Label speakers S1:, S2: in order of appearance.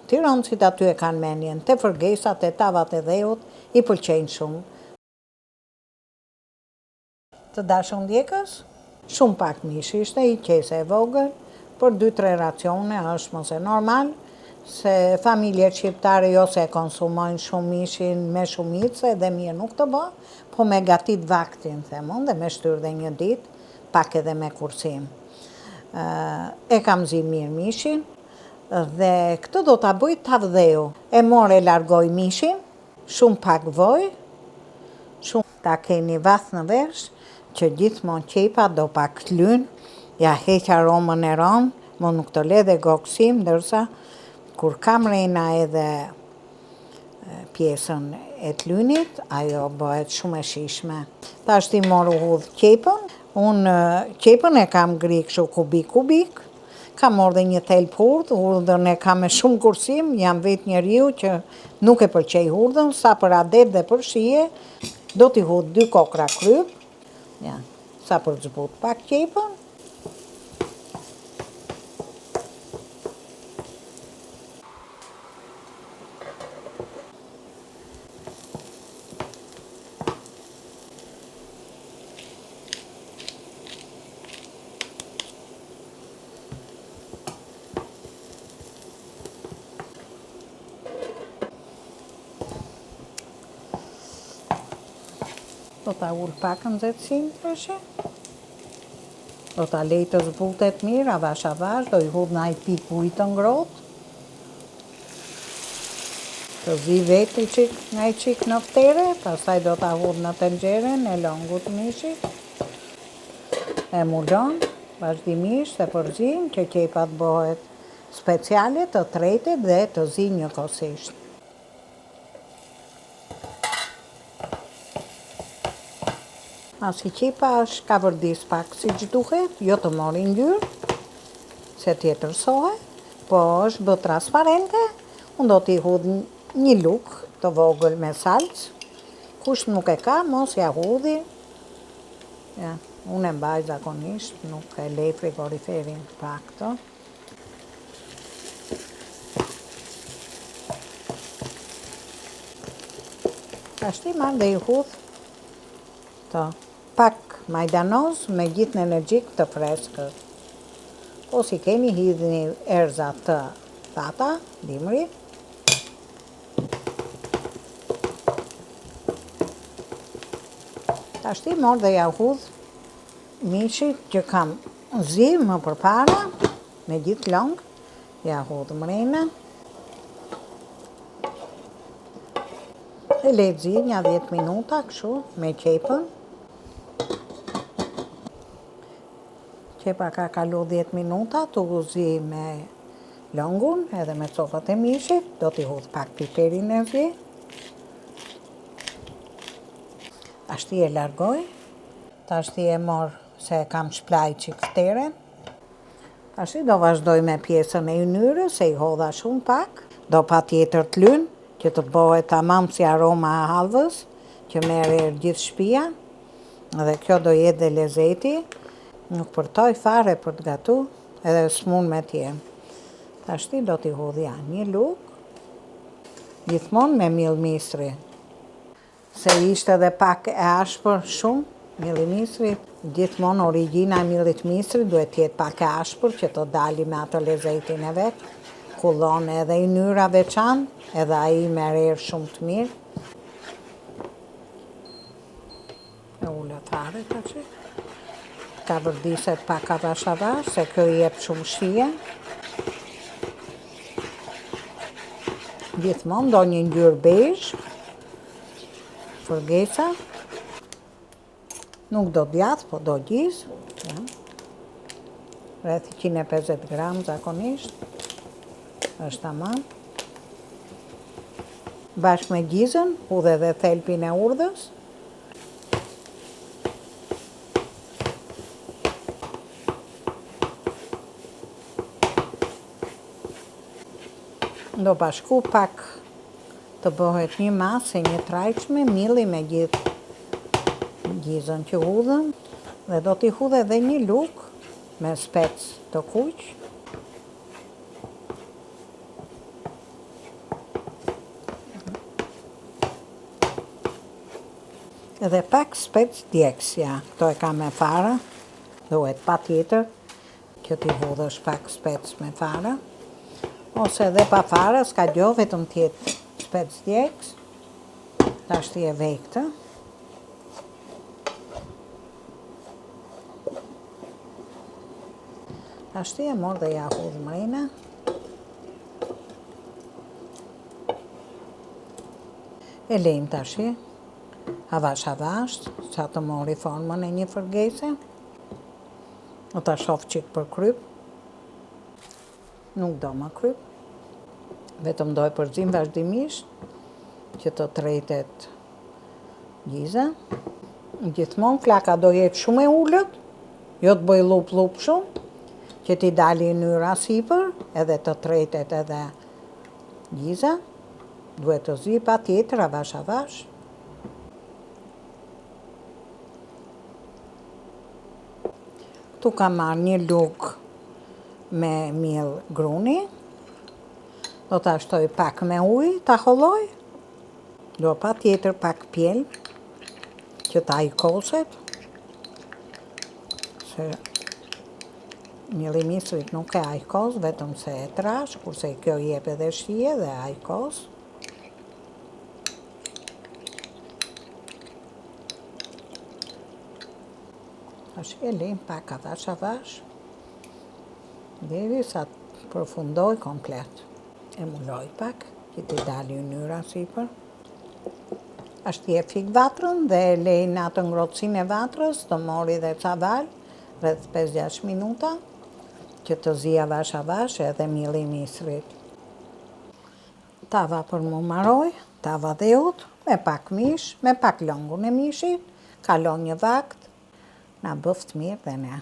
S1: Tirancit aty e kanë menjen, te fërgesat, te tavat e dheut, i pëlqejnë shumë. Të dashur ndjekës, shumë pak mish ishte, i qese e vogël, për 2-3 racione është mos e normal, se familjet shqiptare jo se konsumojnë shumë mishin me shumicë dhe mirë nuk të bë, po me gatit vaktin, themon, dhe me shtyr dhe një dit, pak edhe me kursim. E kam zi mirë mishin, dhe këtë do t'a bëj tavdheu. E more e largoj mishin, shumë pak voj, shumë ta keni vath në vesh, që gjithmonë qepa do pak t'lyn, ja heq aromën e ron, mo nuk të le dhe goksim, ndërsa kur kam rejna edhe pjesën e t'lynit, ajo bëhet shumë e shishme. Ta është i moru hudh qepën, unë qepën e kam gri kështu kubik, kam orë dhe një thelp hurdh, hurdhën e kam me shumë kursim, jam vetë njeriu që nuk e pëlqej hurdhën, sa për adet dhe për shije, do t'i hudh 2 kokra kryp, ja, sa për zbut pak qepën. Do t'a ull pak në nxehtësinë treshe. Do t'a lej të zbutet mirë, avash, do i hudh na i pik ujë të ngrohtë. Të zi vetë nga i qik në ftere, pastaj do t'a hudh në tenxhere e longut mishit. E mulon, vazhdimisht e përzin që qepat bëhet speciale të tretit dhe të zi njëkohësisht. Asi qepa është ka vërdis pak si që duhet, jo të mori ngjyrë, se tjetërsohet, po është bë transparente, unë do t'i hudh një luk të vogël me salcë, kush nuk e ka, mos ja hudhi. Ja, unë e mbaj zakonisht, nuk e lej frigoriferin pa këto. Ashti marrë dhe i hudh të pak majdanoz me gjithë në energjik të freskët. Po si keni hidhni erza të thata, dimrit. Ashti morë dhe ja hudh mishit që kam zi më përpara, me gjithë long, ja hudh mrena. E le zi një 10 minuta, këshu, me qepën. Qepa ka kalu 10 minuta, të zi me longun, edhe me copat e mishit, do t'i hudh pak piperin e zi. Ashti e largoj, ashti e morë se kam shplaj qik fteren. Ashti do vazhdoj me pjesën e ynyrës, se i hodha shumë pak, do pa tjetër t'lyn, që të bëhet tamam si aroma e halvës, që merr gjithë shtëpia, dhe kjo do jetë dhe lezeti, nuk përtoj fare për të gatu, edhe s'mun me tjenë. Ashti do t'i hudhja një luk, gjithmonë me miell misri, se ishte edhe pak e ashpër shumë, mielli misri, gjithmonë origjina e miellit misri duhet t'jetë pak e ashpër, që të dali me atë lezetin e vetë, kullon edhe ynyra veçantë, edhe ai merr erë shumë të mirë. E ullet fare të që. Ka vërdiset pak avash, se kjo i jep shumë shije. Gjithmonë do një ngjyrë bezh, fërgesa. Nuk do djathë, po do gjizë. Ja. Rreth 150 gram zakonisht. Është tamam. Bashkë me gjizën, hudhe dhe thelpin e urdhës. Do bashku pak të bëhet një masë, një trajqme, milli me gjithë gjizën që hudhën, dhe do t'i hudhe dhe një luk me spec të kuq. Edhe pak spec djegsja, këto e kam me fara, duhet pa tjetër, kjo t'i hodhësh pak spec me fara, ose edhe pa fara, s'ka gjo, vetëm tjetë spec djegs, tash t'i e vej këtë. Tash t'i e morë dhe ja hodhë mrena. E lejmë tashi, havash, që të mori formën e një fërgese. O ta shof qik për kryp. Nuk do më kryp. Vetëm doj përzim vazhdimisht, që të tretet gjiza. Gjithmonë flaka do jetë shumë e ullët, jo të bëj lup shumë, që ti dali nyra sipër, edhe të tretet edhe gjiza. Duhet të zi pa tjetër, avash. Tu kam marrë një luk me miell gruni. Do ta shtoj pak me ujë, ta holloj. Do pa tjetër pak pjell, që ta ajkoset. Se mielli i misrit nuk e ajkos, vetëm se e trash, kurse kjo jep edhe shije dhe ajkos. Tash e lejmë pak avash, deri sa të përfundoj komplet. E mulloj pak, që t'i dali ynyra sipër. Tash t'i e fik vatrën dhe lejnë atë ngrohtësinë e vatrës, të mori dhe ca val, rreth 5-6 minuta, që të zi avash edhe mielli i misrit. Tava për mu maroj, tava dheut, me pak mish, me pak lëngun e mishit, kalon një vakt, na bëft mirë dhe ne.